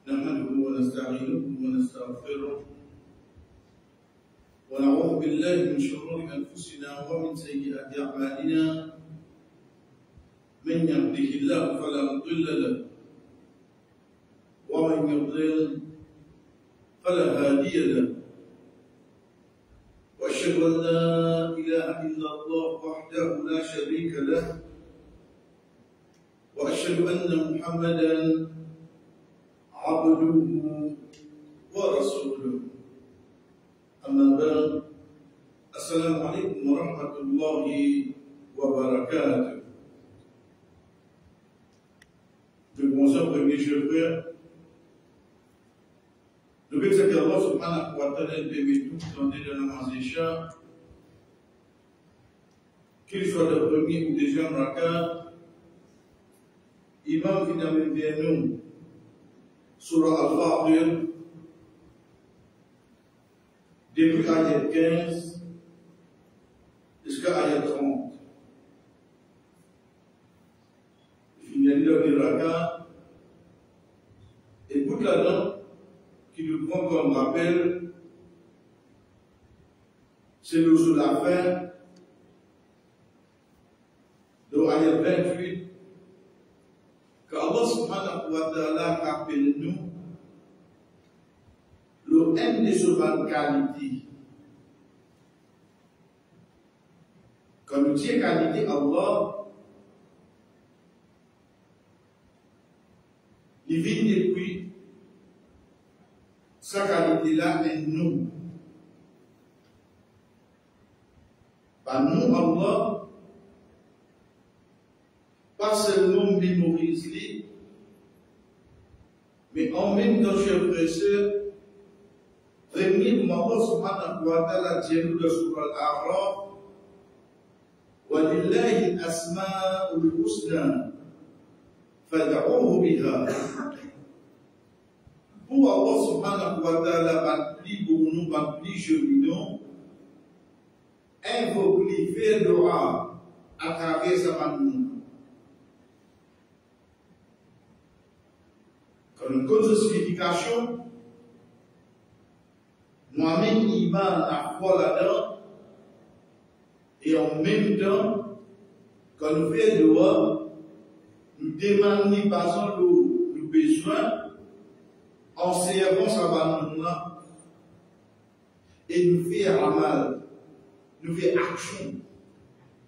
نحمده ونستعينه ونستغفره ونعوذ بالله من شرور أنفسنا ومن سيئات أعمالنا من يهده الله فلا مضل له ومن يضلل فلا هادي له وأشهد أن لا إله إلا الله وحده لا شريك له وأشهد أن محمدا عبده ورسوله أما بعد السلام عليكم ورحمة الله وبركاته. Bonsoir, mes chers frères. Nous voulons que Allah subhanahu wa ta'ala permet tout dans des namazes Isha, qu'il soit le premier ou deuxième rakat, Imam Vidamil Bianou, Surah Al-Fatir, depuis ayat 15 jusqu'à ayat 30. Finalité du rakat, et pour là-dedans, qui nous prend comme rappel, c'est le jour de la fin de l'ayat 28, que Allah subhanahu wa ta'ala rappelle nous le M de ce qualité. Quand nous disons qualité Allah, il vient depuis sa qualité-là est nous. Par nous, Allah, pas seulement mémorise-les, mais en même temps, chers frères et sœurs, premièrement, Allah subhanahu wa ta'ala dit nous dans Surah Al-A'raf, وَلِلَّهِ الْأَسْمَاءُ الْحُسْنَى فَادْعُوهُ بِهَا. Pour Allah subhanahu wa ta'ala, plus pour nous, plus joli nous, invoquer, faire dua à travers sa main. Comme une cause de signification, nous amène iman à foi là-dedans, et en même temps, quand nous faisons dua, nous demandons par exemple le besoin, en servant sa banane et nous faire amal, nous faire action,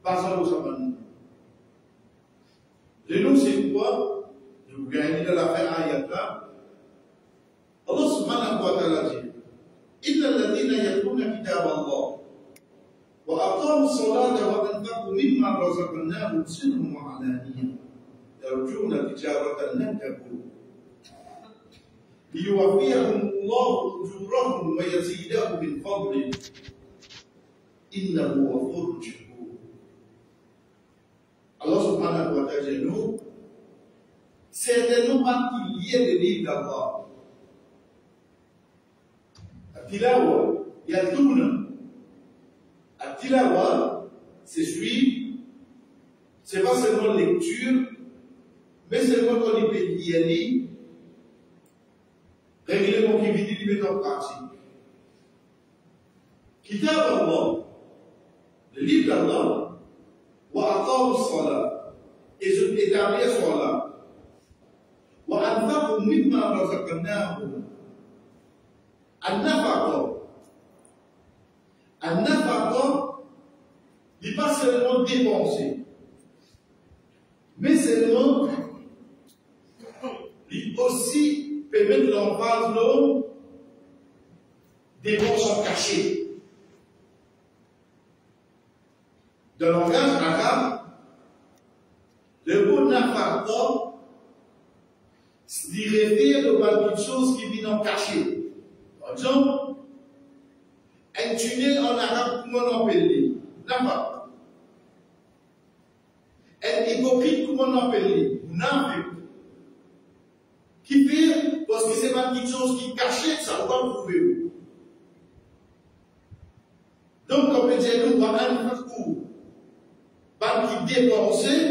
pas seulement sa banane. Le nom c'est quoi? Nous gagnons de la fin ayat là. Allah subhanahu wa ta'ala dit إِلَّا الَّذِينَ يَتْلُونَ كِتَابَ اللَّهِ وَأَقَامُوا الصَّلَاةَ وَأَنفَقُوا مِمَّا رَزَقْنَاهُمْ سِرًّا وَعَلَانِيَةً يَرْجُونَ تِجَارَةً لَن تَبُورَ ليوفيهم الله أجورهم ويزيدهم من فضله إنه غفور شكور. Allah subhanahu wa ta'ala nous, c'est des noms particuliers de l'île d'Allah. Atilawa, Yadouna. Atilawa, c'est suivre, c'est pas seulement lecture, mais c'est quand on y peut y aller. Règlement qui vient de mettre en pratique. Kitab Allah, le livre d'Allah, wa aqamu as-salat, et je établis salat, wa anfaqu mimma razaqnahum. An-nafaqa, n'est pas seulement dépenser, mais seulement aussi permettre l'emphase des mentions cachées. Dans le langage arabe, le mot nafarta se réfère aux petites choses qui viennent en cacher. Par exemple, un tunnel en arabe, comment on appelle? Nafarta. Un hypocrite, comment on appelle? Nafiq. Qui fait, parce que c'est pas une chose qui cachait, ça va prouver. Donc, on peut dire, nous, on va un parcours, qui dépensait,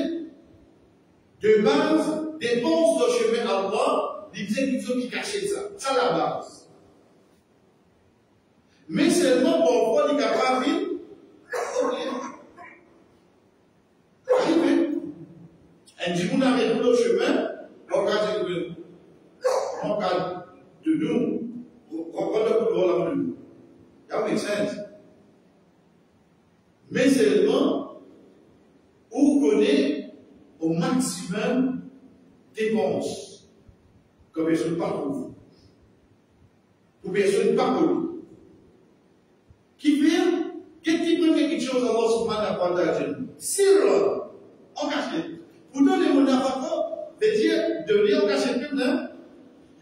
de base, dépense le chemin Allah, il disait qu'il faut qu'il cachait ça. Ça, la base. Mais seulement, parfois, il est capable de arriver. Un dit, vous n'avez plus le chemin, on cas de nous, reprendre le pouvoir de nous. That makes sense. Mais seulement, vous connaissez au maximum dépenses, comme personne pas pour vous. Pour personne pas pour vous. Qui fait, qu'est-ce qui prend quelque chose à votre subhanahu wa ta'ala? Si on cache. Pourtant, les mots d'abord, veut dire, de lire, on cache plus, non?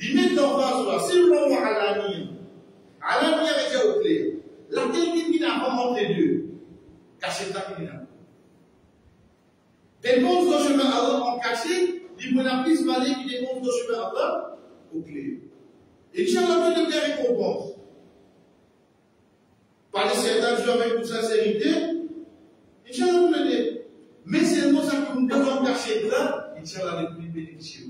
Il met l'emphase là, si l'on voit à la ligne veut dire au clair. La technique qui n'a pas monté deux, caché ta qui n'a. Dépense de chemin Allah en caché, il vous n'a plus valé qui dépense de chemin Allah au clair. Inch'Allah, vous devez récompense. Parlez certains jours avec toute sincérité, Inch'Allah, vous l'aidez. Mais c'est le ça que vous devez cacher là, Inch'Allah, les plus bénéficieux.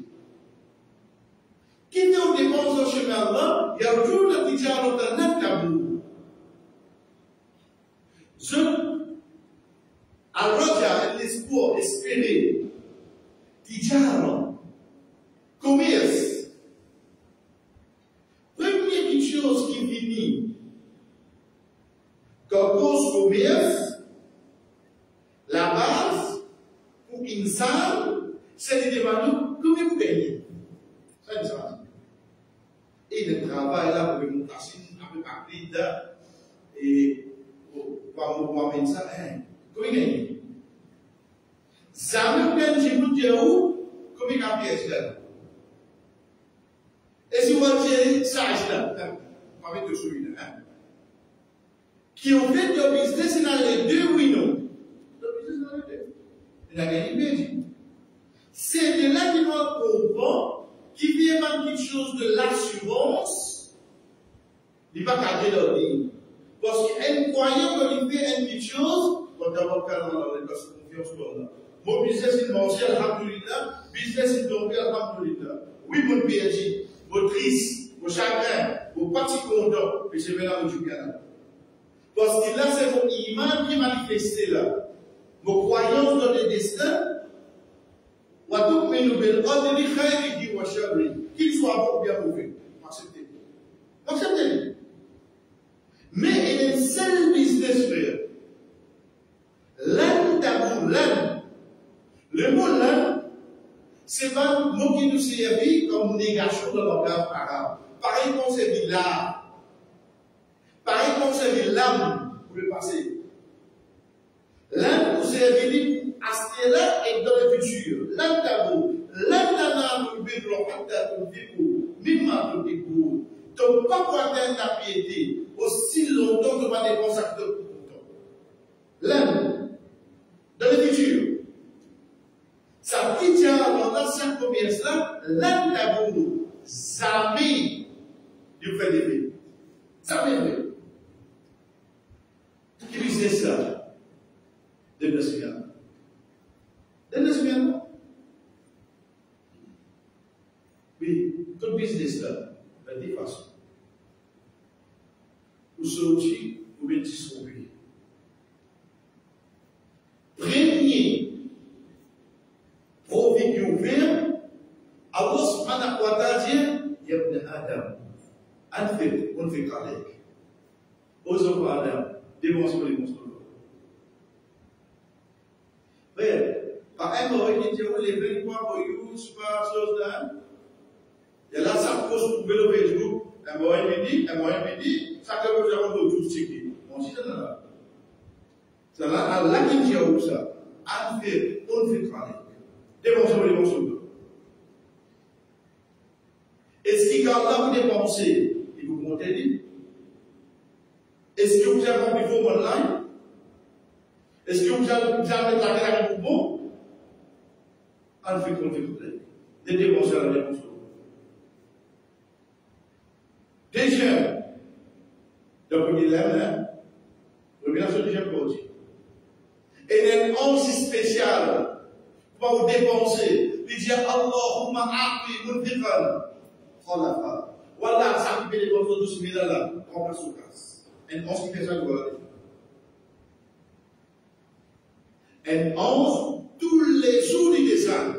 Qui fait aux dépenses de chemin Allah, il y a toujours le petit dialogue dans notre tabou. Alors, l'espoir espéré, dialogue, commerce. Première chose qui finit, comme cause commerce, la base pour une salle, c'est de demander combien vous gagnez. Ça, c'est ça. Et le travail là pour me passer un peu par l'idée et pour moi ça, combien gagnez? Ça me plaît, je vous dis où, combien gagnez là? Et si vous voulez ça, là, avec deux celui-là, qui ont fait le business dans les deux, oui, non? Le business dans les deux. Il a gagné bien. C'est de là qu'il doit comprendre. Qui vient même quelque chose de l'assurance, il va garder leur vie. Parce qu'un croyant, quand il fait une petite chose, on va d'abord faire dans la confiance pour là. Mon business, il mange, alhamdoulilah. Business, il tombe, alhamdoulilah. Oui, mon PNJ, vos tristes, vos chagrins, vos petits contents, et c'est maintenant où je viens là. Parce que là, c'est mon iman qui est manifesté là. Vos croyances dans le destin, qu'il soit bon ou bien mauvais. Acceptez. Acceptez. Mais il y a un seul business frère. L'un d'abord, l'un. Le mot l'un, c'est pas un mot qui nous servit comme négation dans le langage arabe. Pareil qu'on servit l'âme. Pareil qu'on servit l'âme pour le passé. L'un nous servit à là et dans le futur. L'un d'abord. L'un d'abord, nous devons donc, pas pour atteindre la piété aussi longtemps que tu vas dépenser à tout le temps. L'un, dans le futur, ça dit dans l'ancien commerce là, l'un d'abord, jamais il fait des faits. Jamais fait. Qui disait ça? De Nesbian. De Nesbian. Oui, tout business là. De toute façon, vous sortir, vous mettez sauver. Premier profit qui ouvert, Allah subhanahu wa ta'ala dit, Yabn Adam, Anfik, on fait Kalek. Osons Adam, démontre les monstres. Mais, par un moment, il dit, les 23 pour you, super chose là. Et là, ça pose pour le Facebook, un moyen midi, ça que vous avez tout checké. On dit ça là. C'est là, Allah qui dit où ça. On fait travailler. Démontrez les monstres. Est-ce qu'il y a vous dépensez, il vous comptez dit? Est-ce que vous avez compris vos online? Est-ce que vous avez mis la terre pour bon? On fait travailler. Les dépenser à la dépense. Deuxième, le premier lèvre, revenons sur le deuxième côté. Et un ange spécial pour vous dépenser. Il dit Allahumma a'ti munfiqan khalafa. Voilà, ça qui fait les contrôles de ce là, remplace au casse. Et 11 qui fait ça, voilà. Et 11, tous les jours du dessin.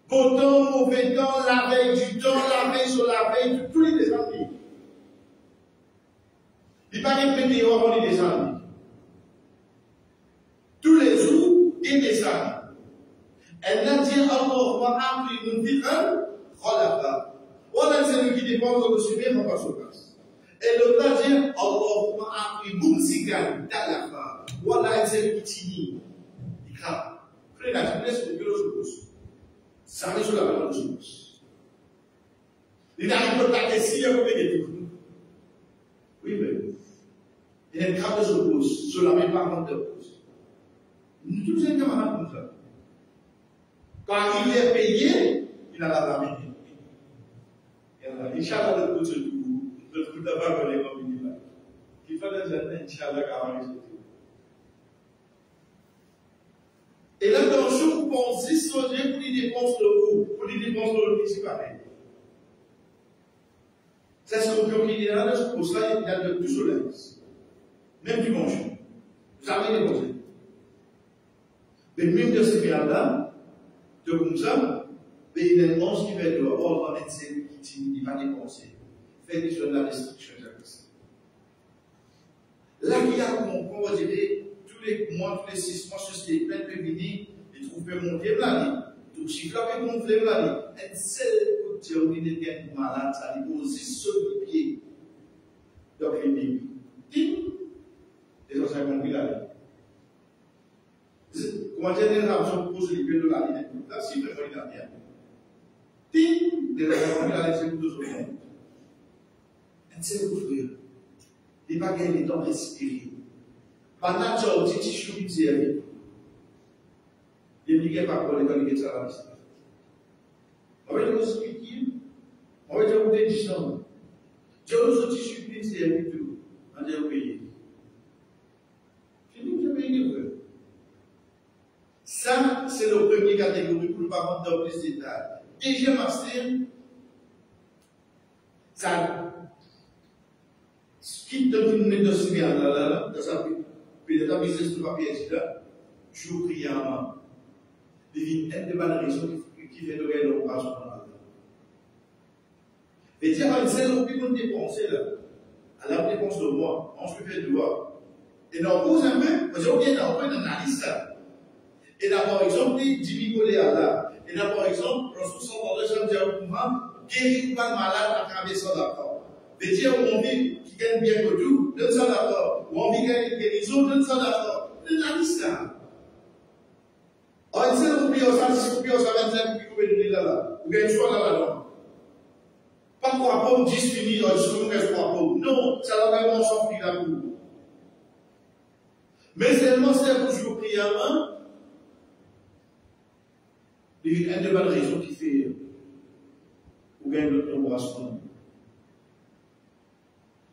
Beau temps, mauvais temps, la veille du temps, la veille sur la veille, tous les dessins. Il n'y a pas de météo avant les dessins. Tous les jours, il descend. Elle n'a dit encore, moi, appris mon différent, khalafa. Voilà, c'est lui qui dépend de ce bien, on passe au casse. Et le plat dit, Allah m'a appris mon sigal, talafa. Voilà, c'est lui qui dit, il craint. Frère, la jeunesse, on peut le secousse. Ça met sur la valeur de secousse. Il n'a pas de taquer si, il y a combien de tout. Oui, mais, il y a une crainte de secousse, sur la même parole de secousse. Nous tous sommes camarades comme ça. Quand il est payé, il n'a pas la Inch'Allah, le coup de tout, le coup d'abord que les hommes disent là. Qu'il faut le dire, Inch'Allah, car on est. Et là, dans le jour, on se dit, pour les dépenses de où, pour les dépenses de l'autre, c'est pareil. C'est ce qu'on dit là, pour ça, il y a de tout soleil. Même du manger. Jamais dépensé. Mais même de ce cas-là, de comme ça, mais il y a une ange qui va être dehors, on est celui qui va dépenser. Fait des choses de la destruction de la vie. Là, il y a, on va dire, tous les mois, tous les 6 mois, sur ces pleines féminines, ils trouvent que monter la vie. Donc, si vous avez gonflé la vie, un seul coup de théorie de malade, ça lui pose sur le pied. Donc, il dit, ting, les gens ont compris la vie. Comment dire, les gens posent les pieds de la vie, là, si vraiment il a bien. Ting, les gens ont compris la vie, c'est tout ce monde. Un seul coup de il n'y a pas gagné le temps de respirer. Pendant que tu as dit, je suis dit, il n'y a pas de problème de ça. On va te expliquer. On va te dire, des gens. Tu as dit, je suis dit, tout. On va payer. Je dis, je vais payer. Ça, c'est la première catégorie pour ne pas rentrer dans plus de détails. Deuxième aspect, ça. Ce qui te donne une dossier là, dans sa peut-être business de papier, je prie à main. Il y a une bonne raison qui fait de gagner l'opération. Et dire à une seule plus bonne dépense, à la dépense de moi, on se fait de voir. Et dans le cause un peu, aujourd'hui, on peut analyser ça. Et là, par exemple, 10 000 à là. Et là, par exemple, lorsque nous sommes dans le champ de mouvement, guérir pas malade à travers ça d'accord. Et dire, on vit qui gagne bien que tout, donne ça d'accord. Ou on vit qui guérison, donne ça d'accord. Analyse ça. Alors, il s'est oublié au 106, oublié au 125, puis vous pouvez là. Vous gagnez soit là-dedans. Pas pour apprendre 10 finis, je suis reste pour apprendre. Non, ça va vraiment sortir la boue. Mais seulement c'est toujours prier à main. Il y a une bonne raison qui fait ou gagne notre embrassement.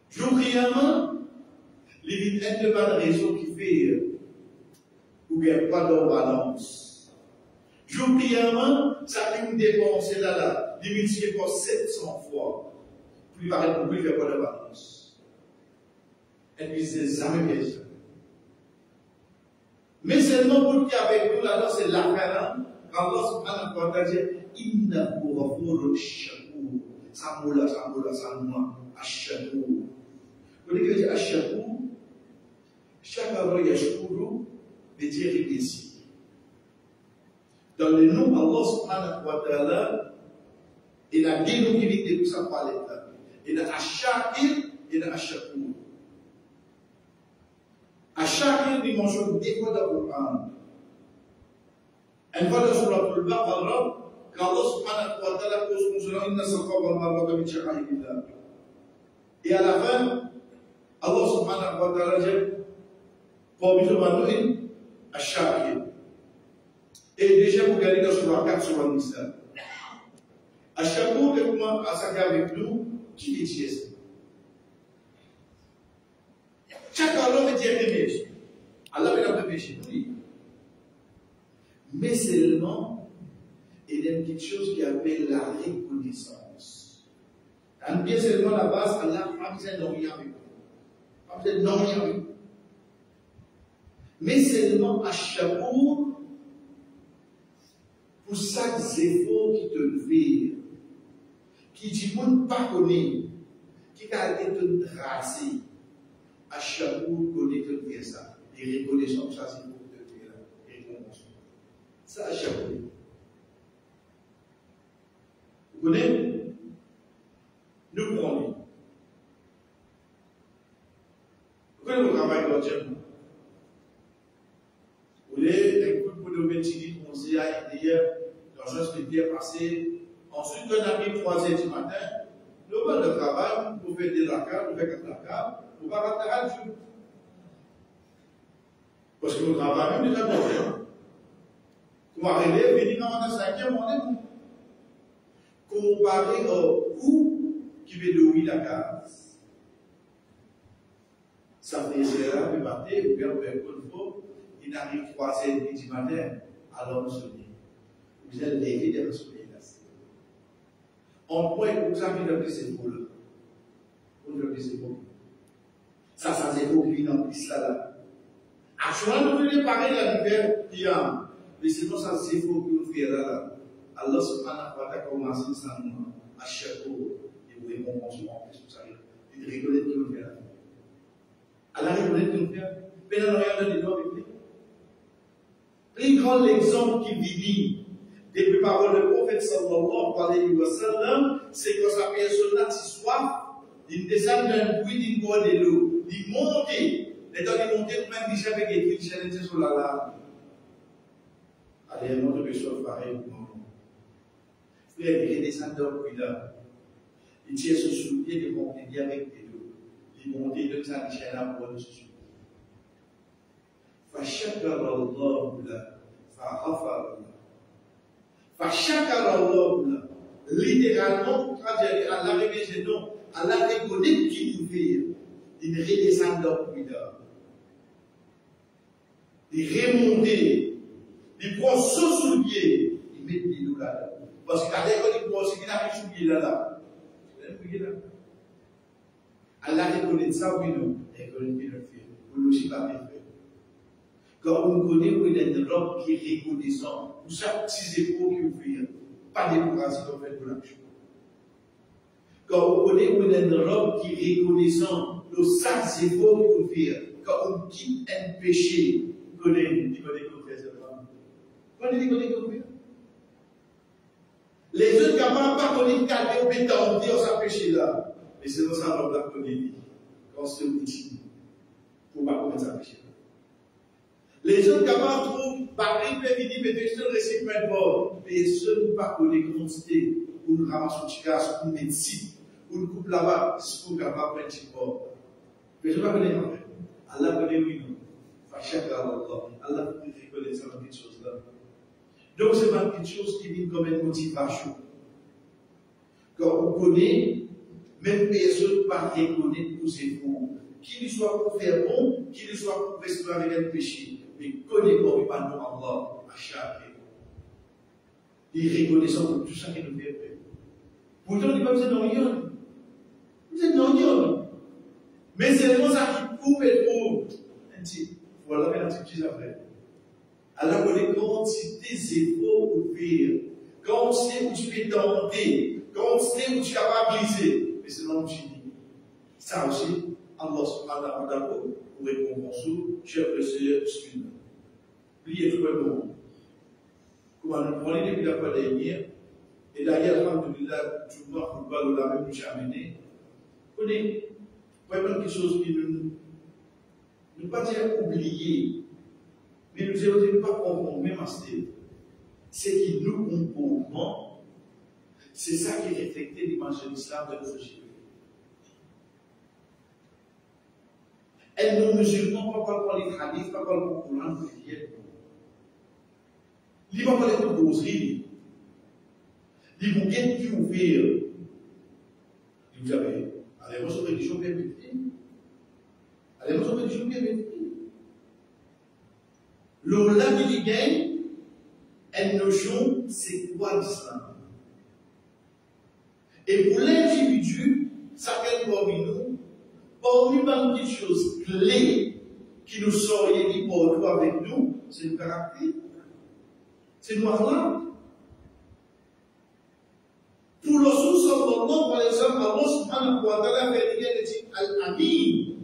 Je prie à main. Il y a une bonne raison qui fait ou gagne pas de balance. Je prie à main, ça fait une dépense là, multiplié par 700 fois. Plus pareil pour lui faire pas de balance. Et puis c'est jamais bien ça. Mais seulement pour qui avec nous là-dedans, c'est l'affaire. Allah subhanahu wa ta'ala dit innahu ghafurun shakur. Samoula, ash-shakur. Vous voyez que dit ash-shakur, shakara yashkuru, veut dire remercier. Dans le nom Allah subhanahu wa ta'ala, il a dénominé tout ça par l'état. Il a ash-shakir, il a ash-shakur. Ash-shakir, il mentionne des fois dans le Coran. Elle va dans Surah Al-Baqarah, qu'Allah subhanahu wa ta'ala pose concernant Inna Safa wal Marwa min sha'airillah. Et à la fin, Allah subhanahu wa ta'ala dit, pour Bidoumanouin, Ash-Shakir. Et déjà, vous regardez dans Surah 4 sur le Nisa. Ash-Shakur, comment à s'accorder avec nous, qui dit ça? Chaque Allah veut dire remercier. Allah veut dire remercier. Oui. Mais seulement, il y a une petite chose qui appelle la reconnaissance. Et bien seulement la base, Allah n'a pas besoin de rien avec nous. Pas besoin de rien avec nous. Mais seulement à chapeau pour chaque efforts qui te fait, qui dit monde pas connaît, qui a été te tracer, à chapeau connaît te faire ça. Et reconnaissance, ça c'est pour te faire la récompense. Ça à chapeau. Vous connaissez? Nous prenons. Vous connaissez le travail quotidien? Vous voulez, un coup de métier, on s'est aidé, l'argent s'est bien passé. Ensuite, on a mis 3 heures du matin. Nous allons le travail, vous faites des lacards, vous faites 4 lacards, vous ne pouvez pas rater le jour. Parce que nous travaillons déjà pour rien. Vous arrivez, venir dans la 5e, on est bon. Comparé au coût qui veut de 8 lacards. Ça fait que le matin, vous pouvez une fois, il arrive 3h30 du matin, alors vous soleil. Vous êtes levé dans le soleil. On peut vous avez le plus beau. Vous le plus beau. Ça, c'est beau qui vient en plus là. Actuellement, nous voulons parler de l'hiver qui a. Mais sinon, ça, c'est beau que nous faisons là. Allah subhanahu wa ta'ala commence sans nous. À chaque fois, il vous répond en ce moment. Il rigole de nous faire. Allah rigole de nous faire. Mais dans le regard de l'homme, plus grand l'exemple qui vit depuis les paroles du prophète sallallahu alayhi wa sallam, c'est que sa personne a si soif, il descend d'un puits d'une bord de l'eau, il monte, les temps il monte, même si avec des fils, il était sur la lame. Allez, un autre personne pareil pour moi. Frère, il descend d'un puits là, il tient ce soulier de monter avec de l'eau, il monte de sa chaîne à boire de ce soulier. فشكر الله له فغفر له فشكر الله له littéralement traduit à l'arrivée de nous à la reconnaître qu'il nous fait il redescend dans le puits il remonte il prend son soulier il met de l'eau là parce qu'à l'école il prend aussi qu'il a mis soulier là à la reconnaître ça oui non reconnaître qu'il le fait vous aussi pas faire. Quand on connaît où il y a une robe qui est reconnaissante, pour chaque petit effort qu'il fait, pas découragé qu'on fait pour l'action. Quand on connaît où il y a une robe qui est reconnaissante, pour chaque effort qu'il fait, quand on quitte un péché, on connaît qu'on fait cette femme. On connaît qu'on fait. Les autres capables pas connaître qu'à obétant, on dit on s'est péché là. Mais c'est dans sa robe là qu'on dit, quand c'est outil, pour ne pas commettre sa péché. Les autres capables trouvent, par exemple, ils disent, mais personne ne récite pas de bord. Personne ne pas connaître quantité pour nous ramasser un petit gaz, pour nous mettre ici, pour nous couper là-bas, pour nous capable de petit bord. Personne ne pas connaître en fait. Allah connaît oui, non. Fachak Allah. Allah peut reconnaître cette petite chose-là. Donc, c'est pas une petite chose qui vient comme une motivation. Quand on connaît, même personne ne pas reconnaître tous ses fonds. Qu'il soit pour faire bon, qu'il soit pour rester avec un péché. Mais connaît pas nous Allah à chaque fois. Il reconnaissant pour tout ça qu'il nous fait. Pourtant, il n'est pas besoin de rien. Vous êtes dans rien. Mais c'est vraiment ça qui coupe et trouve. Voilà, un petit affaire. Alors, on est quantité d'efforts pour faire. Quand on sait où tu peux tenter, quand on sait où tu es capable de briser, mais c'est non, tu dis. Ça aussi, Allah subhanahu wa ta'ala pour récompenser, cher Seigneur, excuse-moi. Priez tout le monde. Comment nous prenons depuis la fois dernière, et d'ailleurs, alhamdulillah, tout le monde, pour le la même bouche amenée. Vous connaissez, vraiment quelque chose qui nous pas dire oublier, mais nous ne pas comprendre, même à ce stade. C'est qui nous comportement, c'est ça qui reflète l'image de l'islam de notre société. Elles ne mesurent pas par les hadiths, pas par le Coran, il va parler de causerie. Il vous guette qui ouvert. Vous avez, allez, votre religion bien vérifiée. Allez, votre religion bien vérifiée. L'au-delà qui gagne, une notion, c'est quoi l'islam? Et pour l'individu, individu, chacun parmi nous, parmi une petite chose clé qui nous sort et qui porte avec nous, c'est le caractère. C'est le noir-là. Pour le sous-entendant, par exemple, Allah subhanahu wa ta'ala fait dire Al-Amin.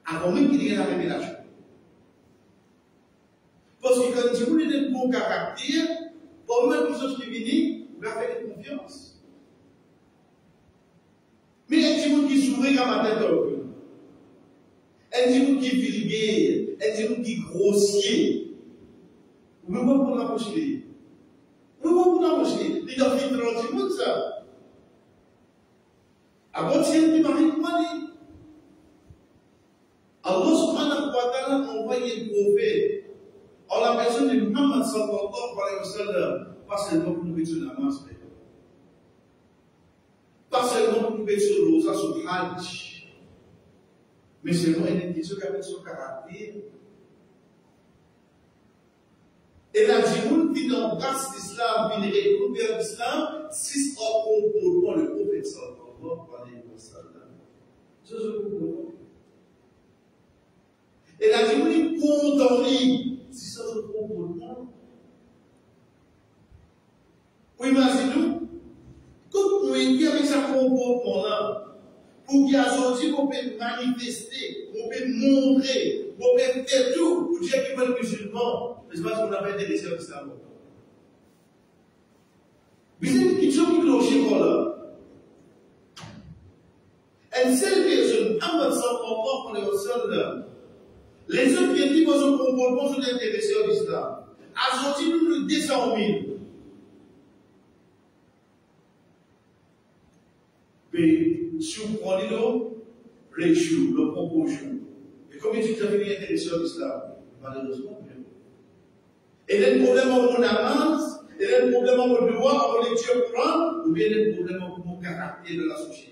Avant même qu'il y ait la révélation. Parce que quand vous avez un bon caractère, pour même les autres qui viennent, vous avez fait confiance. Mais il y a des gens qui s'ouvrent à ma tête. Il y a des gens qui vulgaires, il y a des gens qui grossiers. Vous ne pouvez pas prendre la pochette. Vous ne pouvez pas prendre la pochette. Il y a des gens qui font ça. Avant de dire, il m'a dit, Allah subhanahu wa ta'ala a envoyé le prophète en la personne de Muhammad sallallahu alayhi wa sallam, pas seulement pour nous mettre sur la masse, pas seulement pour nous mettre sur l'eau, ça sur le hajj, mais seulement une indication qui a son caractère. Et la djimoun qui embrasse l'islam, qui retourne vers l'islam, si on comprend le prophète sallallahu alayhi wa sallam. C'est ce comportement. Et la djimoun est condamnée. Si ça se comportement. Vous imaginez-vous, quand vous êtes avec ce comportement-là, pour qu'il y ait sorti, vous pouvez manifester, vous pouvez montrer, vous pouvez faire tout pour dire qu'il faut être musulman. Mais c'est parce qu'on a fait des décès au Islam. Vous avez une question qui cloche là. Une seule personne, Muhammad sallallahu alayhi wa sallam, les autres qui disent que son comportement sont intéressés à l'islam. A sorti nous le 200 000. Mais si vous prenez le jour, le proposition, et comme il dit que vous avez intéressé à l'islam, malheureusement, et il y a un problème en mon avance, il y a un problème en mon devoir, en mon lecture Coran, ou bien il y a un problème en mon caractère de la société.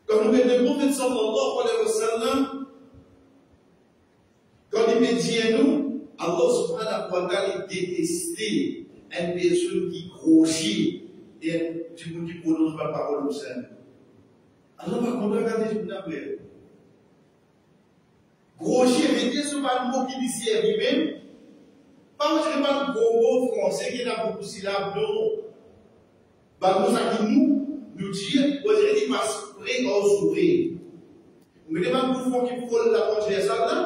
Quand nous avons le prophète sallallahu alayhi wa sallam, quand il dit à nous, Allah subhanahu wa ta'ala détestait une personne qui grossit et qui prononce pas la parole au sein. Allah va contre regarder ce qu'on appelle. Grossier, mais ce n'est pas le mot qui dit si lui-même. Pas que ce n'est pas le gros mot français qui a beaucoup de syllabes, non. Bah, nous dire, vous avez dit, passe près au sourire. Vous mettez pas pour fond qui frôle la transversale là.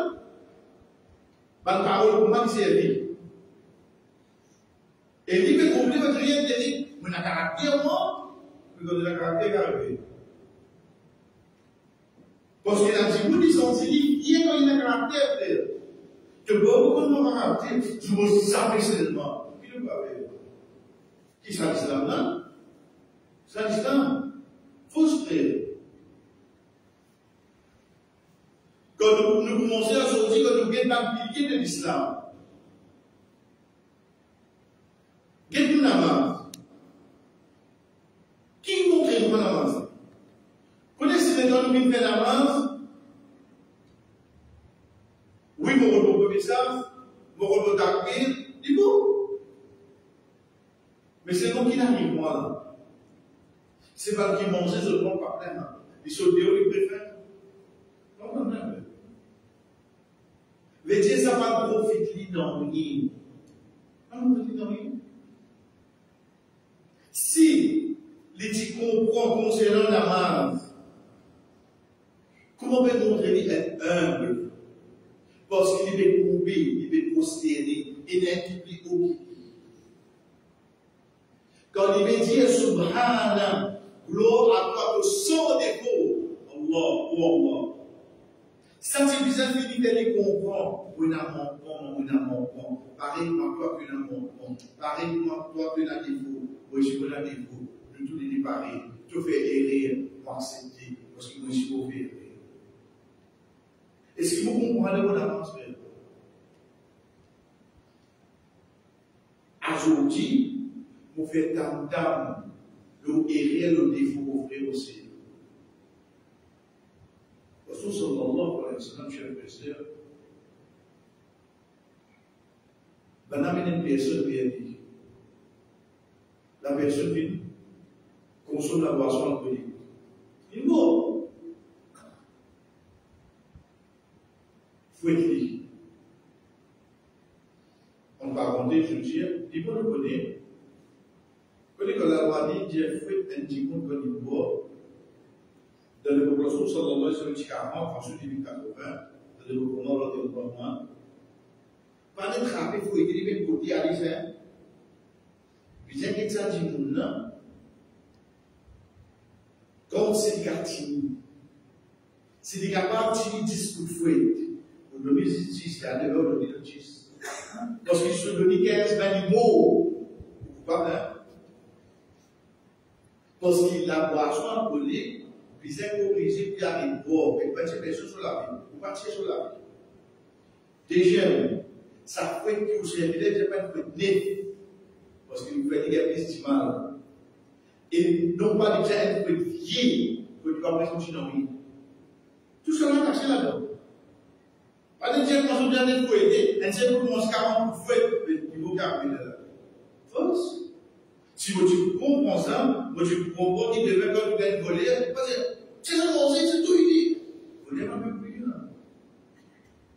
Bah, parole pour moi qui servit. Et il dit que vous voulez votre rien, il dit, vous avez un caractère, moi, vous avez un caractère carré. Parce que la Djibouti dit, son dit, il y a un caractère, frère. Que beaucoup de mon caractère, je vous savais seulement. Qui le savait? Qui s'en l'islam là? C'est l'islam. Fausse frère. Quand nous commençons à sortir, quand nous venons d'appliquer de l'islam, qu'est-ce que nous avons? Qui montre qu'on avance? Connaissez maintenant nous venons faire l'avance? Oui, mon retour de message, mon retour d'accueil, dis bon. Mais c'est nous qui n'arrive moi là. C'est pas qui mange seulement par plein. Ils sont des préfèrent. Non, non, non. Mais Dieu, ça va profiter dans rien. Non, profite dans rien. Si les comprend concernant la masse, comment peut-on montrer être humble? Parce qu'il est courbé, il est prospéré, il n'est plus haut. Quand il veut dire Subhana, gloire à toi, sans défaut, Allah, oh Allah. Ça, c'est bizarre, il les comprend. On a manquant. Pareillement, toi, tu as manquant. Pareillement, toi, tu as défaut. Oui, je connais défaut. Nous tous les pareil. Tu fais erreur pour accepter, parce que moi, je suis mauvais. Est-ce que vous comprenez mon avance, frère? Aujourd'hui, vous faites tam-tam, le erreur, le défaut, vous frère aussi. Rasul sallallahu alayhi wa sallam, cher pasteur, ben amène une personne qui a dit, la personne qui consomme la boisson alcoolique. Il est mort. Il faut être libre. On va raconter, je veux dire, il faut le connaître. Connaître que la loi dit, Dieu fait un petit compte quand il boit. Dans le population, ça doit être sur 40, ensuite il est 80, dans le développement, l'autre est encore moins. Pas de trapper, il faut écrire le côté à l'hiver. Puis, c'est que ça dit, non. Comme c'est le quartier, c'est capable de 10 coups de fouet. Pour le mettre 10, il y a de l'eau, le 10. Parce qu'ils se donnent 15 animaux. Pas bien. Parce qu'il a boisson alcoolique, puis c'est obligé de arriver boire, et pas tirer sur la vie, ou pas tirer sur la vie. Déjà, ça fait que vous avez déjà pas de nez, parce que vous faites des plus de mal. Et non pas déjà un peu vieilli, que tu vas presque dans vie. Tout cela est caché là-dedans. Pas de dire qu'on a bien fouetté, et c'est pour qu'on se calme pour fouetter, il faut garder là. Fausse. Si vous comprends ça, vous comprends qu'il devait quand tu gagnes voler, c'est ça, c'est tout, il dit. Voler un peu plus.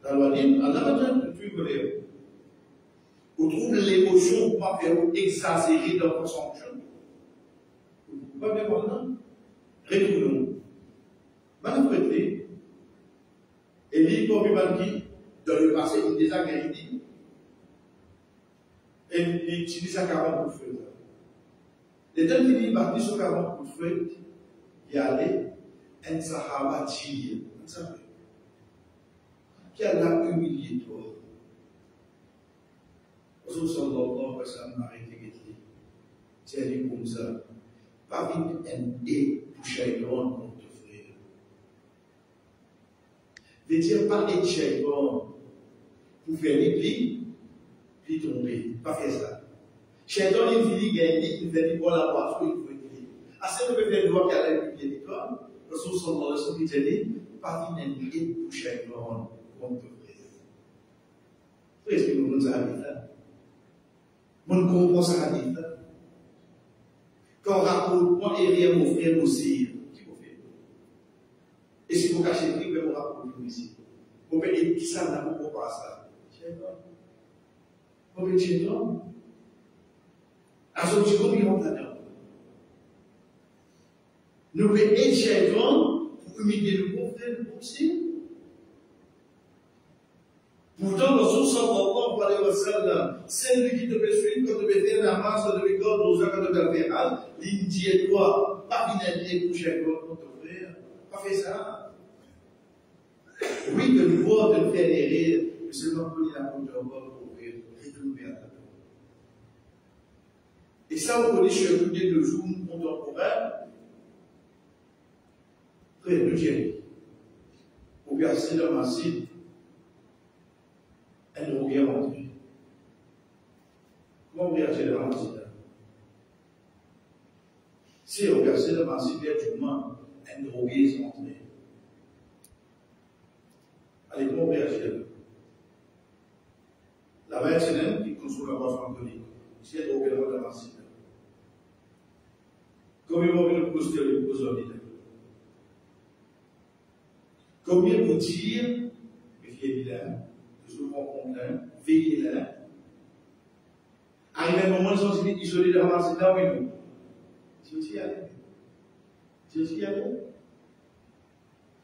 La loi dit, Allah va dire, tu voler. Vous trouvez l'émotion pour pas faire exagérer dans votre sanction. Vous ne pouvez pas bien voir là. Retournons. Mal prêté. Et lui, comme il m'a dit, dans le passé, il déjà gagné. Et il utilise à 40 pour faire ça. Les temps qu'il est parti sur 40 pour faire, il y allait un sahaba tir. Vous savez. Qui a humilié toi. Rasul sallallahu alayhi wa sallam a arrêté de dire. C'est dit comme ça. Pas vite un dé pour chacun contre frère. Veut dire pas être chacun pour faire l'église, puis tomber. Pas faire ça. Chacun il dit gagner, il fait pour la boisson, il faut écrire. Assez de faire voir qu'elle a publié l'école. Rasul sallallahu alayhi wa sallam a dit pas vite un dé pour chacun contre frère. Est-ce que nous avons là? Mon comprend ça à dire. Quand raconte moi et rien mon frère aussi, qui vous fait. Et si vous cachez le prix, vous raconte ici. Vous pouvez qui ça n'a pas ça. Vous pouvez dire non. À ce petit combien on a nous pouvons être chèvres pour humilier le bon frère aussi. Pourtant, le Rasul sallallahu alayhi wa sallam, c'est lui qui devait suivre quand devait faire la masse de l'école, aux heures de la véral, il dit toi, pas finaliser pour chaque contre ton frère, pas fait ça. Oui, de le voir, de le faire rire, mais seulement pour dire la compte de pour ouvrir, réclamer à ta part. Et ça, on connaît chez tous les 2 jours contemporains, frère de Thierry, au verset dans ma cible. Elle nous regarde rentrer. Comment regarde-t-elle dans ma cible? Si on regarde dans ma cible, elle nous regarde rentrer. Allez, comment regarde-t-elle? La mère c'est qui conçoit la boisson alcoolique. Si elle regarde dans ma cible. Combien vous le poster le pose en idée? Combien vous dire, mes filles vilaines, souvent content, veillez là. Arrivé un moment, ils sont isolés de ramasser là, oui, non. Je suis allé. Je suis allé.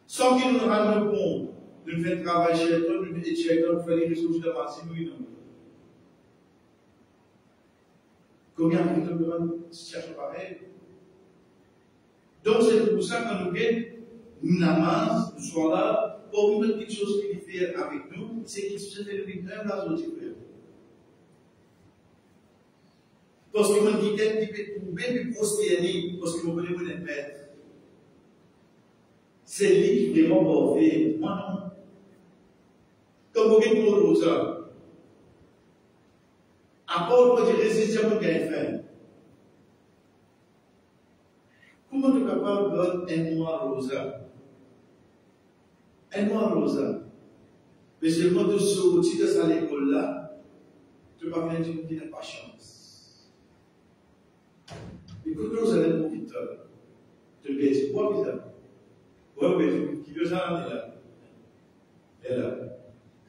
Sans qu'ils nous rendent compte de nous faire travailler chez toi, de nous faire chez toi, de faire les ressources de ramasser, oui, non. Combien de temps nous cherchons pareil? Donc, c'est pour ça que nous n'amassons, nous sommes là. Pour une petite chose qu'il fait avec nous, c'est qu'il se fait le victime dans notre frère. Parce que mon dit qu'il peut trouver puis prosterner, parce que vous connaissez votre maître. C'est lui qui vraiment va faire. Moi non. Comme vous dites pour l'autre, à part pour dire résister à mon gain fait. Comment tu es capable de donner un noir rosa? Un noir rosa. Mais seulement de sortir de cette école-là, tu vas venir dire qu'il n'a pas chance. Et quand nous allons vite, tu le dis, quoi, bizarre? Ouais, mais qui veut ça, il est là. Et là,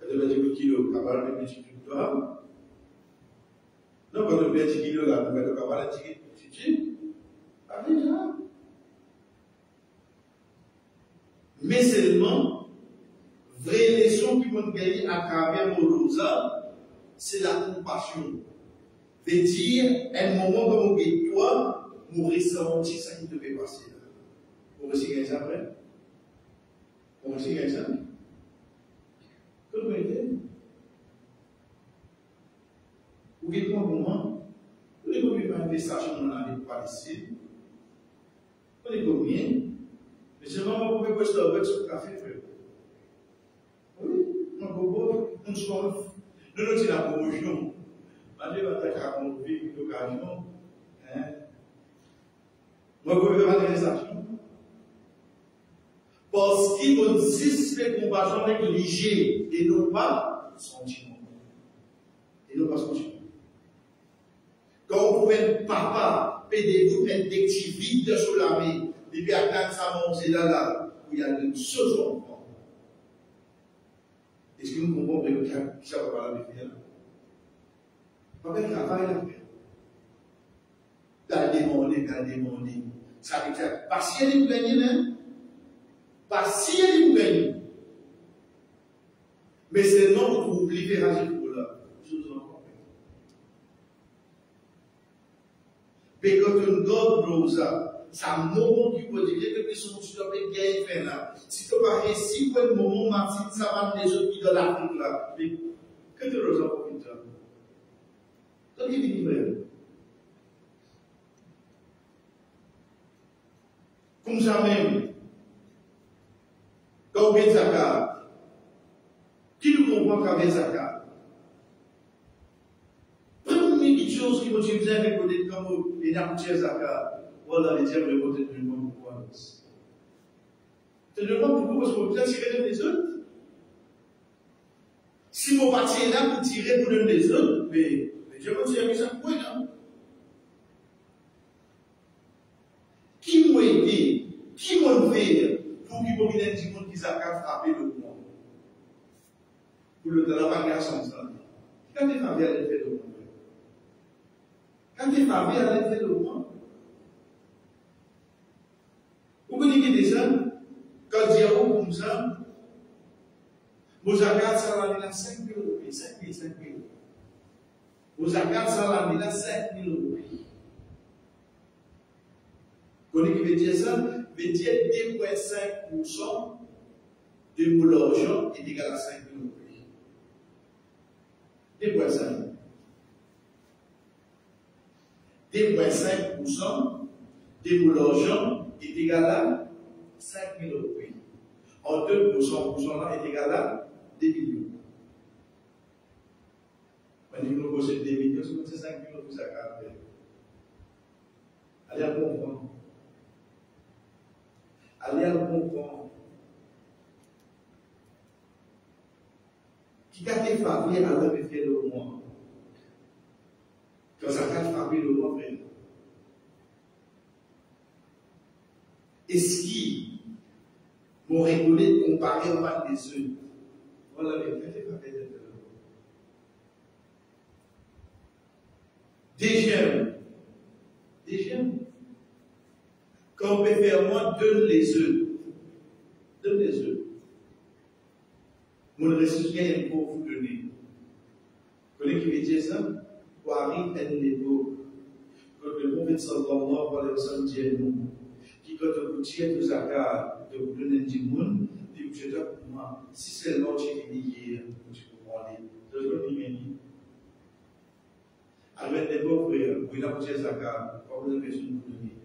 quand tu as dit que kilo, tu as parlé de petit peu, non, quand tu as dit kilo, là, tu as parlé de petit peu, ah, déjà. Mais seulement, vraie leçon qui vont gagner à travers Molosa, c'est la compassion. Veut dire, un moment comme toi, vous ressentez ça qui devait passer là. Vous ressentez ça après? Vous ressentez ça? Comme vous dites, vous dites moi comment? Vous dites combien de stations dans la Palestine? Vous dites combien? Mais c'est vraiment pour que vous avez ce café. Oui, on soif. Nous nous la promotion. Allez, va t'attaquer à mon vie, l'occasion. Moi, je vais faire des actions. Parce qu'il consiste les compassion négligée et non pas sentiment. Et non pas sentiment. Quand vous pouvez papa, payer vous un petit vide sur la vie, et puis attendre ça, c'est là, où il y a de seul enfants. Est-ce que nous comprenons que ça va pas la vie? Pas de travail à faire. Demander. Ça veut dire, pas si elle est plaignée, hein? Pas si elle est plaignée. Mais c'est non pour vous libérer pour là. Je vous en prie. Mais quand on donne ça, ça moment qui peut dire que personne ne doit pas gagner faire là. Si tu vas réussir pour un moment, Martin, ça va des autres qui dans l'Afrique là. Mais que tu le as pour une temps? Donc il est livré. Comme ça même, quand on fait Zakat, qui nous comprend qu'avec Zakat? Première chose qui motive avec côté comme les narcotiques Zakat, voilà les termes de côté de l'humain pourquoi. Tu te demandes pourquoi parce qu'on peut tirer les autres. Si mon parti est là pour tirer pour les autres, mais je vais tirer ça pour là. Qui m'a aidé? Qui m'a fait pour qu'il y ait des gens qui savent frapper le monde? Pour le travail à son sang. Quand tu as fait l'effet de monde? Quand tu as fait l'effet de monde? Vous connaissez des gens, quand il y a un comme ça, vous avez ça là, 5 000 euros. 5 000. Vous avez ça là, 5 000 euros. Vous connaissez qui veut dire ça? Veut dire 2,5% de mon argent est égal à 5 000 euros. 2,5%. 2,5% de mon argent est égal à 5 000 euros. En 2%, là est égal à 2 millions. On dit que nous possédons 2 millions, c'est 5 000 euros, ça va faire. Allez à comprendre. Allez à comprendre. Qui a été frappé à l'heure de faire le mois? Quand ça a frappé le mois, frère. Est-ce qui m'ont rigolé de comparer au mal des œufs? Voilà, mais faites pas faire de Des gemmes. Quand on peut faire moins, donne les œufs. Donne les œufs. Mon ressuscité pour vous donner. Vous connaissez qui veut dire ça? Wari en nebo. Quand le prophète sallallahu alayhi wa sallam dit à nous, qui quand vous tirez de zakat, de vous donner du monde, dit que je dois pour moi, si c'est l'autre qui est lié, tu peux aller. Je dois dire, avec les beaux frères, vous n'avez pas de zakat, pas besoin de besoin de vous donner.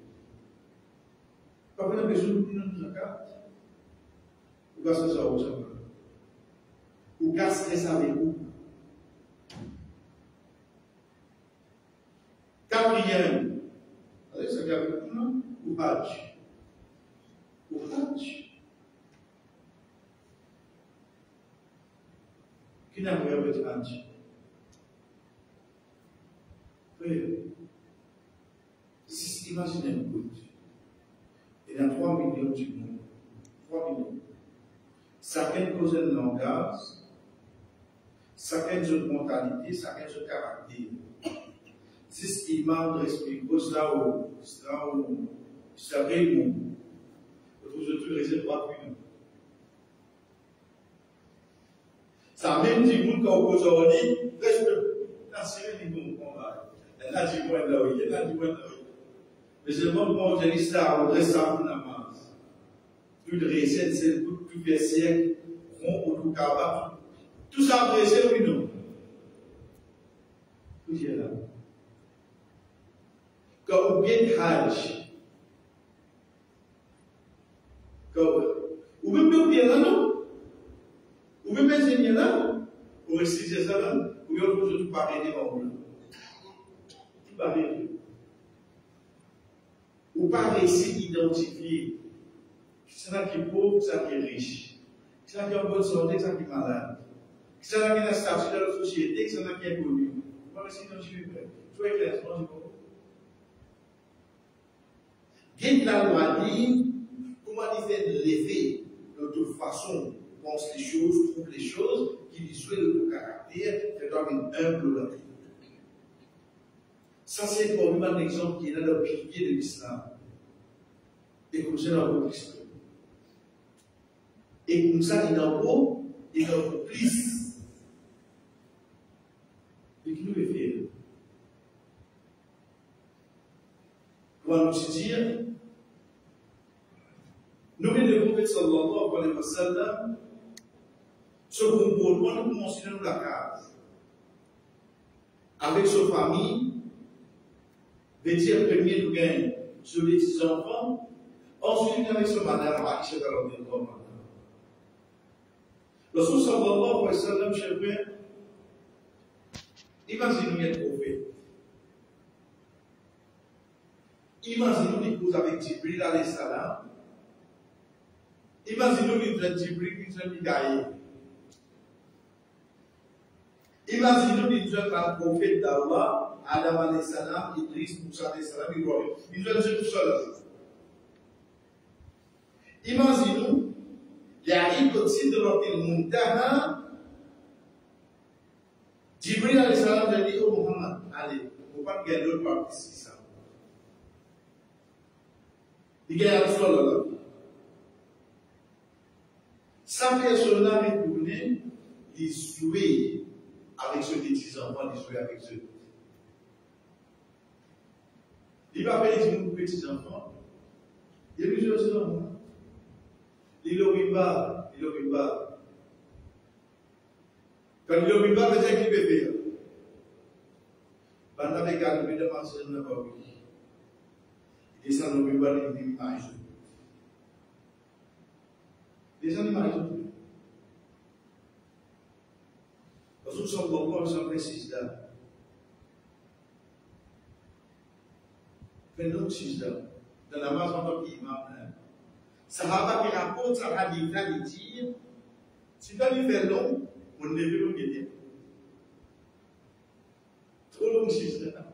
Pas besoin de besoin de vous donner zakat. Vous gastez ça au zakat. Vous gastez ça avec vous. Quatrième, allez, ça garde non? Ou Hajj. Ou Hajj. Qui n'a pas avec Hajj? Oui. Imaginez un peu. Il y a 3 millions du monde. 3 millions. Chacun pose un langage, chacun a une mentalité, chacun a un caractère. C'est ce qui m'a expliqué ça au Raymond. Je te réserve 3 millions. Ça même dit que quand on dit, presque, la série du combat. Elle a dit, moi, là, oui, elle a dit, moi, là, oui. Mais c'est bon, quand j'ai dit ça, on descend la masse. Tout le recette, c'est tout le siècle, rond ou tout cabane. Tout ça, c'est oui, non. Tout est là. Quand on gagne Hajj, quand on veut bien là, non? Ou même enseigner là, ou expliquer ça là, ou bien on peut tout parler devant vous. Tout parler. Ou pas réussir identifier qui est pauvre, qui est riche, qui est en bonne santé, qui est malade, qui est dans la statut de la société, qui est connu. Ou pas réussir identifier. Tu vois clairement, Gain la loi dit comment il fait l'effet de toute façon. Pense les choses, trouve les choses, qui lui souhaitent de ton caractère, fait comme une humble. Ça, c'est pour nous un exemple qui est dans le pilier de l'islam. Et comme ça, dans votre histoire. Et comme ça, il en vaut, il en vaut plus. Et qui nous le fait? Comment nous dire? Nous, le prophète sallallahu alayhi wa sallam, ce comportement, nous mentionnons la case. Avec sa famille, veut dire premier nous gagne sur les petits enfants, ensuite avec sa madame, Aïcha radhiyallahu anha. Le Rasul sallallahu alayhi wa sallam, cher père, imaginez-vous le prophète. Imaginez-vous l'épouse avec Jibril alayhi salam. Imaginez-vous une Jibril, une Mikaïl. Imaginez-vous une jeune prophète d'Allah, Adam alayhi salam, Idris, Moussa alayhi salam, Ibrahim. Une jeune tout seul. Imaginez-vous, il y a une petite de l'hôtel Muntaha. Jibril alayhi salam a dit, oh Muhammad, allez, il ne faut pas gagner l'autre partie ici. Ça. Il y a un seul là. Sa personne a retourné, il jouait avec ceux des petits enfants, il jouait avec ceux. Il va appeler des petits enfants. Il y a plusieurs petits enfants. Il n'oublie pas, il n'oublie pas. Quand il n'oublie pas, il veut dire qu'il peut faire. Pendant que il veut demander, il n'a pas oublié. Il descend dans le bas, il dit, ah, les animaux. Rasul sallallahu alayhi wa sallam précise là. Fais-nous six là. Dans la masse en tant qu'imam. Sahaba qui rapporte ça hadith là, il dit, si tu as fait long, on ne peut pas guetter. Trop long six là.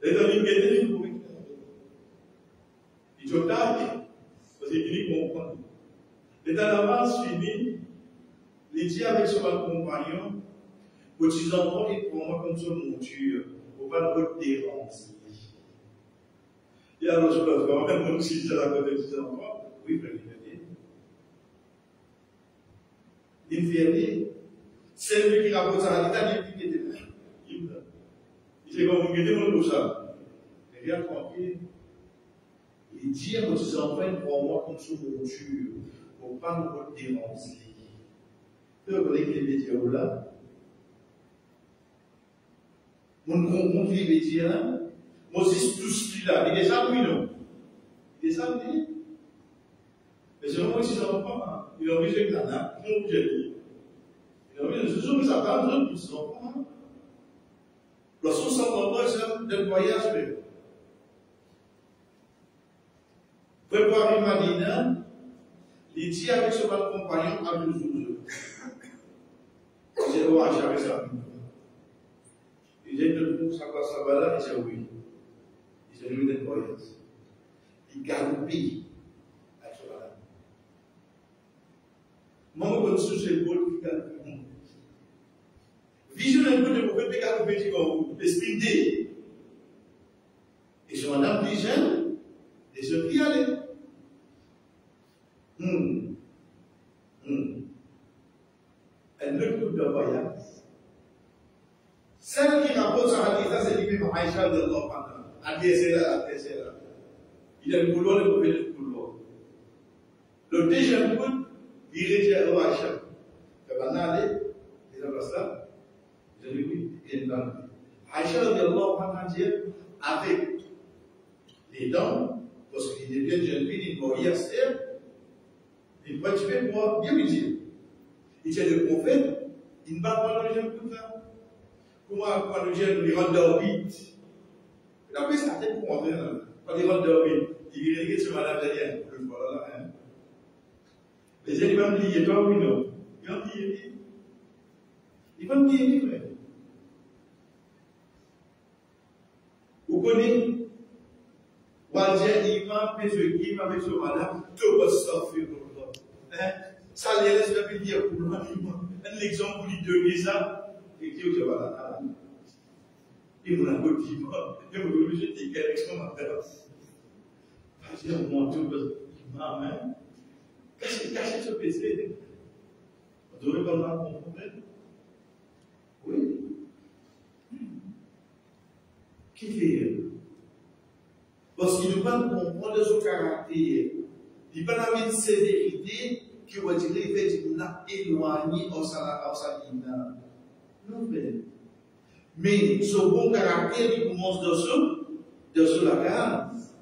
Et dans une guetter, il faut que il faut taper. Parce qu'il comprend. Et dans la masse finie, il dit avec son compagnon, pour ses enfants, il prend moi comme son monture, pour pas le déranger. Et alors, je peux quand même, si j'ai la côté de ses enfants, oui, frère, il fait c'est lui qui raconte ça à l'Italie, il dit, il dit, comme vous mettez mon ça. Mais bien tranquille. Il dit à ses enfants, il prend moi comme son monture, pour pas nous déranger. Vous voyez que les médias là, mon vie média là, Moses tout ce qu'il a, il est déjà oui non, il est déjà oui. Mais c'est vraiment ses enfants, il a obligé de là, il a obligé de il a obligé de ce jour ils attendent tous ses enfants. Lorsqu'on s'entend pas, c'est de voyage même. Préparer Madina, il dit avec son compagnon à nous autres. J'ai droit à jamais ça. Il dit que ça va là, il dit oui. Il J'ai eu des voyages. Il galopait avec ce malade. Moi, je suis sur le bol qui galope. Vision un peu de prophète qui galope comme l'esprit D. Et sur madame qui gêne, et ceux qui allaient. Un autre groupe de voyage. Celle qui rapporte sa hadith, c'est lui-même Aïcha de Allah. Adressez-la. Il a le couloir, le prophète du couloir. Le deuxième coup, dirigé à Aïcha. Il va aller, il va ça. Je lui dis, il va. Aïcha de Allah, avec les dents, parce qu'il est bien jeune fille, il m'a hier, il va tuer pour bien lui dire. Il est le prophète, il ne va pas le jeune comme ça. Comment quand le jeune lui rentre dans vite? Il a pris sa tête pour rentrer là. Quand il rentre dans vite, il vient regarder sur madame derrière. Voilà. Les jeunes vont me dire, toi, oui, non. Ils vont me dire, il va me dire, frère. Vous connaissez? Waldia, il va faire ce qui va avec ce madame, tout va sortir pour toi. Ça les laisse le dire pour moi. Un exemple pour lui donner ça, et qui est là. Et mon abonnement, et mon obligé de dire avec son affaire. Parce que mon tout, maman, cachez ce PC. On devrait comprendre mon problème. Oui. Qui fait? Parce qu'il ne peut pas comprendre son caractère. Il ne peut pas avoir une sévérité qui va dire qu'il fait éloigné au salina. Non, mais ce bon caractère, il commence de la grâce.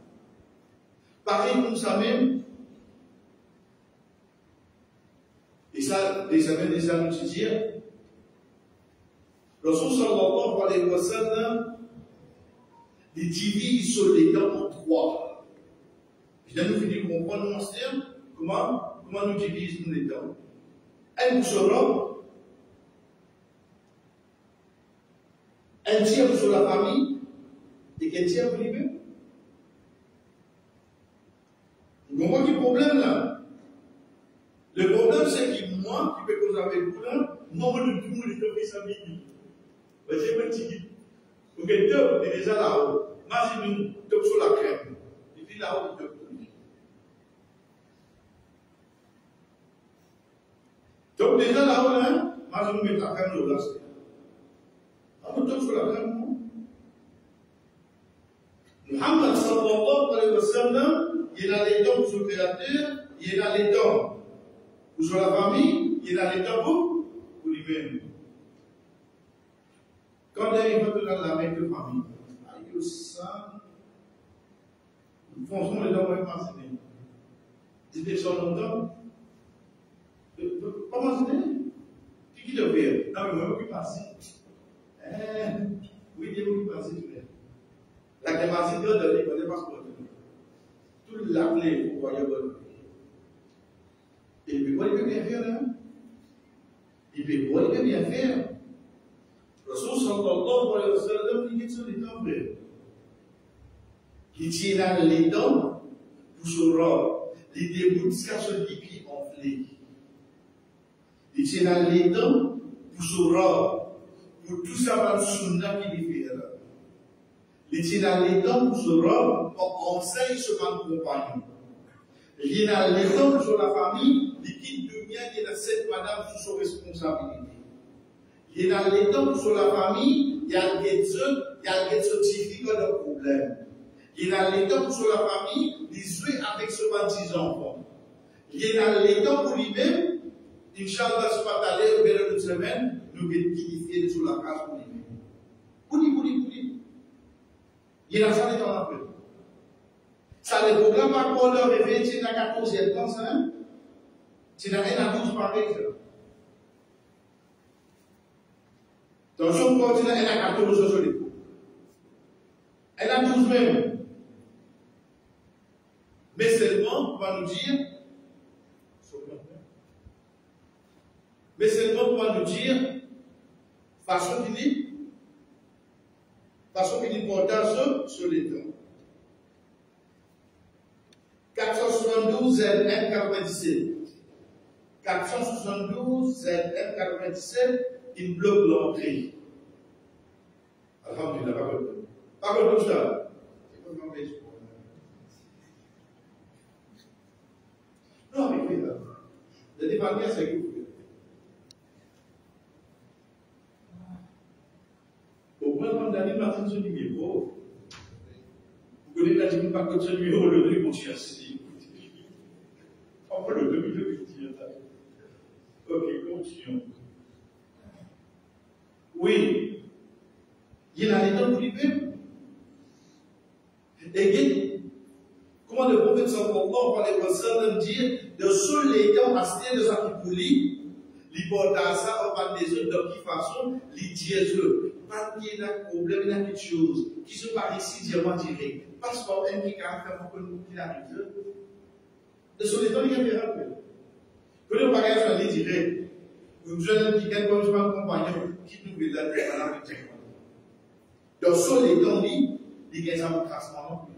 Pareil comme ça même. Et ça, les amis des amis de dire, Rasul sallallahu alayhi wa sallam, il divise sur les dents en trois. Je viens nous finir de comprendre mon terme, comment nous divisons les dents. Un sur l'homme, un tiers sur la famille, et qu'un tiers pour lui-même. Vous comprenez le problème là? Le problème c'est que moi, qui peux causer avec vous là, moi, je ne peux pas le faire sa vie. J'ai un petit guide. Vous êtes deux, et déjà là-haut. Imaginez-nous, deux sur la crème. Et puis là-haut, deux. Donc déjà là-haut, là, imaginez-nous mettre la crème de l'as. On deux sur la crème, non? Muhammad sallallahu alayhi wa sallam, il a les dents sur le créateur, il a les dents sur la famille, il a les dents pour lui-même. Quand il va dans la main de famille, il ça, franchement, les dents vont passer. C'était sur longtemps. Comment c'est? Qui te fait? Non, mais moi, qui passe? Oui, Dieu, qui passe? La capacité de l'école n'est pas ce qu'on tout l'appeler pour voyer bonne. Et puis, quoi, il peut bien faire, hein? Et puis, quoi, il peut bien faire? Rasul sallallahu alayhi wa sallam, il dit sur les dents, frère. Il tient les dents pour se rendre. Il déboute jusqu'à ce pipi enflé. Il tient les dents pour se rendre. Pour tout ça, dans le sunna qui lui fait là. Il tient les dents pour se rendre, pour enseigne ce compagnon. Il a les dents sur la famille, il quitte de bien, il a cette madame sous sa responsabilité. Il a les dents sur la famille, il y a le certificat de problème. Il a les dents sur la famille, il joue avec ce petit enfant. Il a les dents pour lui-même, Inch'Allah, ce matin, au milieu de semaine, nous allons qualifier sur la case pour lui-même. Pouli. Il a ça les temps après. Ça le programme à quoi le réveil, c'est à 14e temps, ça, hein? C'est à 1 à 12 pareil, ça. Dans son continent, elle a 14 sur les coups. Elle a 12 même. Mais seulement, on va nous dire, façon qu'il porte sur les dents. 472 ZN 97. 472 ZN 97, il bloque l'entrée. Alhamdulillah, pas comme ça. C'est comme un pays. Non, mais oui, là. Le département, c'est que au moins, quand Daniel Martin se numéro, vous connaissez la dîme par contre ce numéro, le 2, on tire ici. On peut le 2, le tire là. Ok, continuons. Oui, il y a des temps pour lui-même. Et comment le prophète sallallahu alayhi wa sallam dit, de ceux les gens restés de sa pipouli, les bordasa, on va des autres de qui façon, les dièzeux. Pas qu'il y a un problème, il y a quelque chose qui se passe ici, diamant direct. Passeport, un qui a fait un peu de arrive. De ce les temps, il y a des rappels. Quand on parle sur les directs, une jeune qui gagne comme je m'accompagne, qui nous veut la paix à la petite. Donc, sur les temps, il y a un crassement non plus.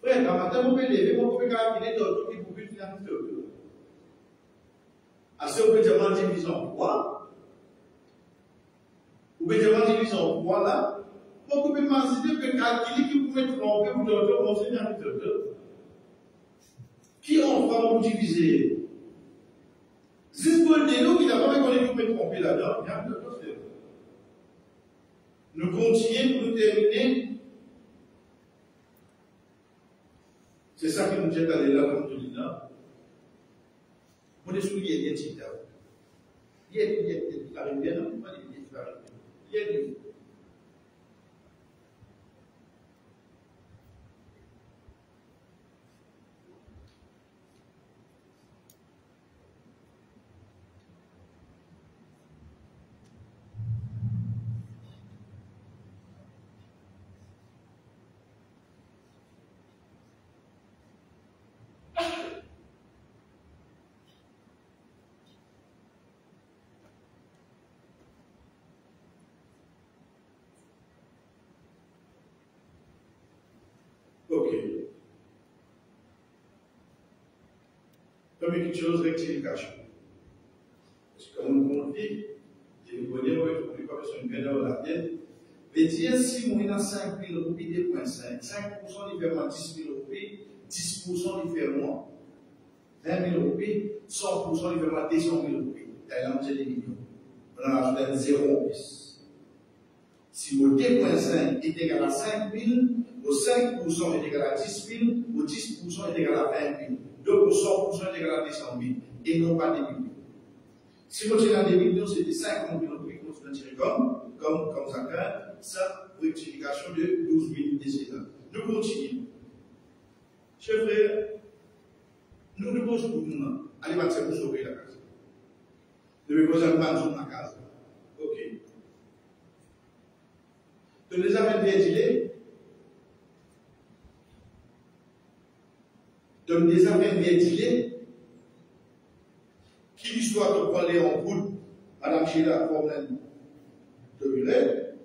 Frère, dans ma tête, vous pouvez lever, vous pouvez calculer d'autres qui vous pouvez finir un peu. À ce que vous pouvez dire, division, quoi? Vous pouvez dire, division, voilà. Vous pouvez m'imaginer que calculer qui vous pouvez tromper ou d'autres, on s'est mis un peu. Qui en va vous diviser? C'est pour le délo qui n'a pas qu'on est pouvez tromper là-dedans, il y a un peu de faire. Nous continuons pour nous terminer. C'est ça qui nous jette à l'élan comme tout le temps. On est souillé bien petit là. Il y a des farines bien, non? Pas des farines. Il y a des. Ok. Première chose, rectification. Parce que comme on dit, je vous connais, moi, je ne pas besoin de gagner la tête. Mais dire si on a 5 000 roupies, 2,5, 5% différemment 10 000 roupies, 10% différemment 20 000 roupies, 100% différemment 200 000 roupies. Thaïlande, c'est des millions. On a rajouté 0 en plus. Si vos 2,5 est égal à 5 000, vos 5% est égal à 10 000, vos 10% est égal à 20 000, donc vos 100% est égal à 200 000, et non pas des millions. Si vous tirez des millions, c'est des 50 000 roupies qu'on se tire comme ça, ça, rectification de 12 000 décès. Nous continuons. Chers frères, nous nous posons pour nous, allez, va vous sauver la case. Nous nous posons pas dans la case. Ok. Donc, les affaires bien dilées. Donc, des affaires bien dilées. Qui l'histoire de parler en bout, Madame Sheila, problème de Muret,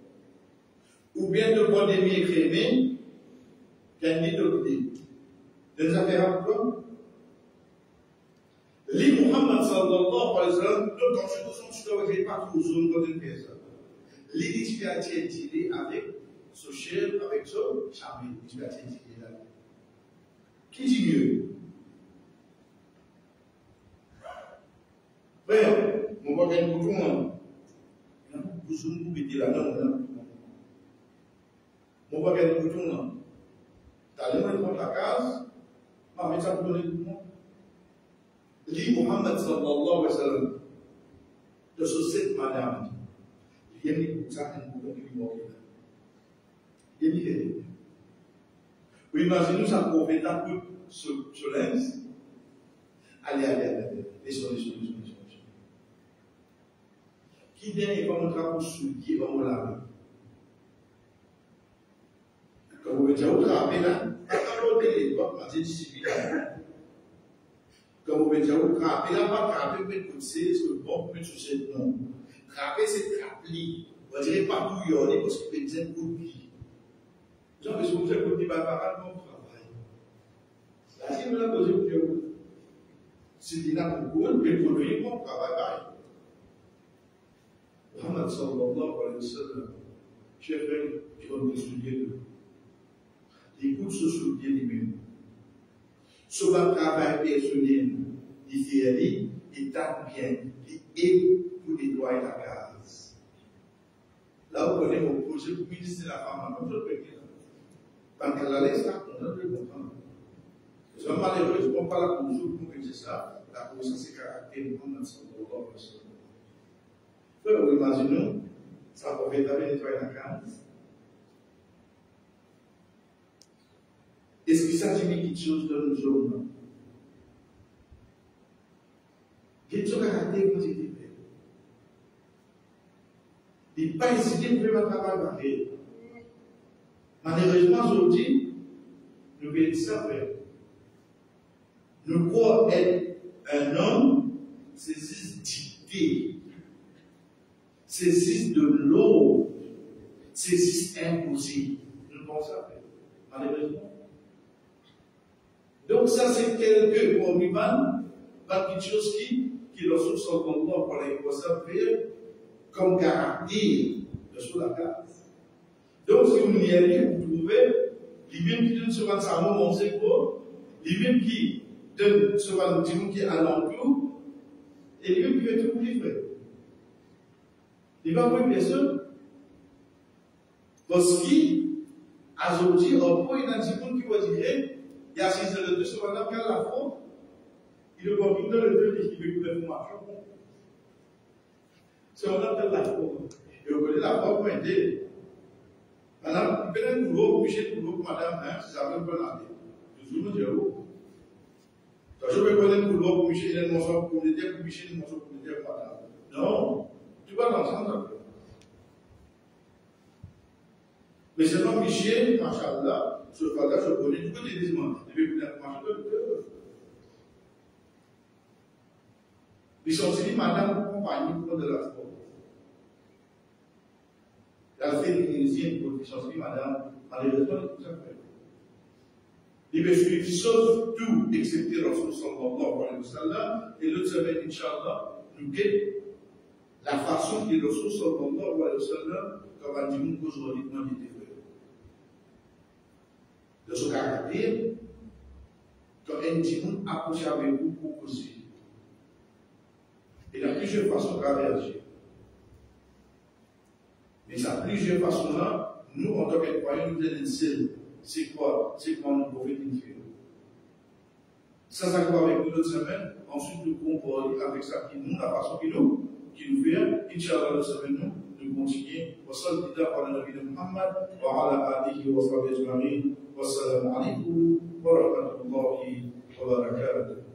ou bien de prendre des miens crémés, gagner de côté. Des affaires à quoi? Li Muhammad sallallahu alayhi wa sallam, donc quand je vous sens, je ne vais pas trop zone dans une personne. L'idée a été tirée avec ce cher, avec ce charmé. L'idée a été tirée là. Qui dit mieux? Frère, mon papa est pour tout le monde. Il y a beaucoup de choses pour péter là, non, mon papa est pour tout le monde. Tu as allé dans la case, ma mère ça pour donner tout le monde. Li Muhammad sallallahu alayhi wa sallam, de ce cette madame, il y a mis ça un peu de l'humour. Il y a mis. Vous imaginez ça pour faire ta coupe sur l'ins. Allez, les qui vient va montrer pour souiller, va me laver. Quand vous mettez au travail là, pas quand les doigts, ma discipline. Quand vous mettez au travail là, pas frapper, mais pousser, ce que bon, peut toucher, non. Frapper, c'est trapper. On dirait pas bouillonner parce que c'est un coup de pied. Genre, parce que vous avez un coup de pied, pas de mon travail. nous la posé pour Dieu. Si tu n'as pas beaucoup, mais pour lui, on travaille. Muhammad sallallahu alayhi wa sallam, chef, qui ont étudié écoute ce soulier lui-même. Ce travail personnel, il fait il tape bien, il est pour nettoyer la case. Là, où on est au projet pour ministre de la femme, on peut le faire. Quand elle a l'extra, on peut le comprendre. Malheureusement, pas la cause pour que c'est ça, la cause c'est caractère Muhammad sallallahu alayhi wa sallam. Frère, imaginons, ça pourrait être nettoyer la case. Est-ce qu'il s'agit de quelque chose de nos hommes? Quel est le caractère que tu fais? Il n'est pas hésité pour faire un travail. Malheureusement, aujourd'hui, nous venons ça faire. Nous croyons être un homme, c'est juste dicté, c'est juste de l'eau, c'est juste imposé. Nous pensons ça faire. Malheureusement. Donc ça c'est quelque pour Miman, pas quelque chose qui le sous content pour les conserver comme caractère de sous la case. Donc si vous y allez, vous trouvez lui-même qui donne souvent sa mot mon cerveau, lui-même qui donne souvent du monde qui est à l'entour, et lui-même qui fait tout pour lui faire. Il va voir personne. Parce qu'aujourd'hui, on peut y avoir des gens qui vont dire, il y a 6 heures de deux, sur la faute, il est comme une heure de deux, il veut faire marcher. Si on a la faute, et on connaît la faute pour aider. Madame, il peut être nouveau, boucher de nouveau, madame, si ça veut pas l'année. Toujours me dire, oh. Je vais connaître le nouveau, boucher de morceau pour l'aider, boucher de morceau pour l'aider, madame. Non, tu vas l'entendre. Mais c'est pas boucher, machallah. Ce fois-là, je connais tout les décisions. Je vais vous dire, ils sont dit, madame, compagnie pour de la sport. La féminisienne pour ils sont dit, madame, malheureusement, tout ça fait. Il veut suivre sauf tout, excepté Rasul sallallahu alayhi wa sallam, et l'autre semaine, Inch'Allah, nous guette la façon que Rasul sallallahu alayhi wa sallam, comme a dit, nous aujourd'hui, nous dit, de ce caractère, quand un timon approche avec vous pour causer. Il y a plusieurs façons de réagir. Mais ça, plusieurs façons-là, nous, en tant que croyants, nous donnons seul. C'est quoi? C'est quoi nos prophètes faire? Ça s'accord avec nous l'autre semaine, ensuite nous comporter avec ça qui nous, la façon qui nous fait, Inch'Allah, l'autre semaine, nous continuons. وصلى الله على نبينا محمد وعلى آله وصحبه أجمعين والسلام عليكم ورحمة الله وبركاته.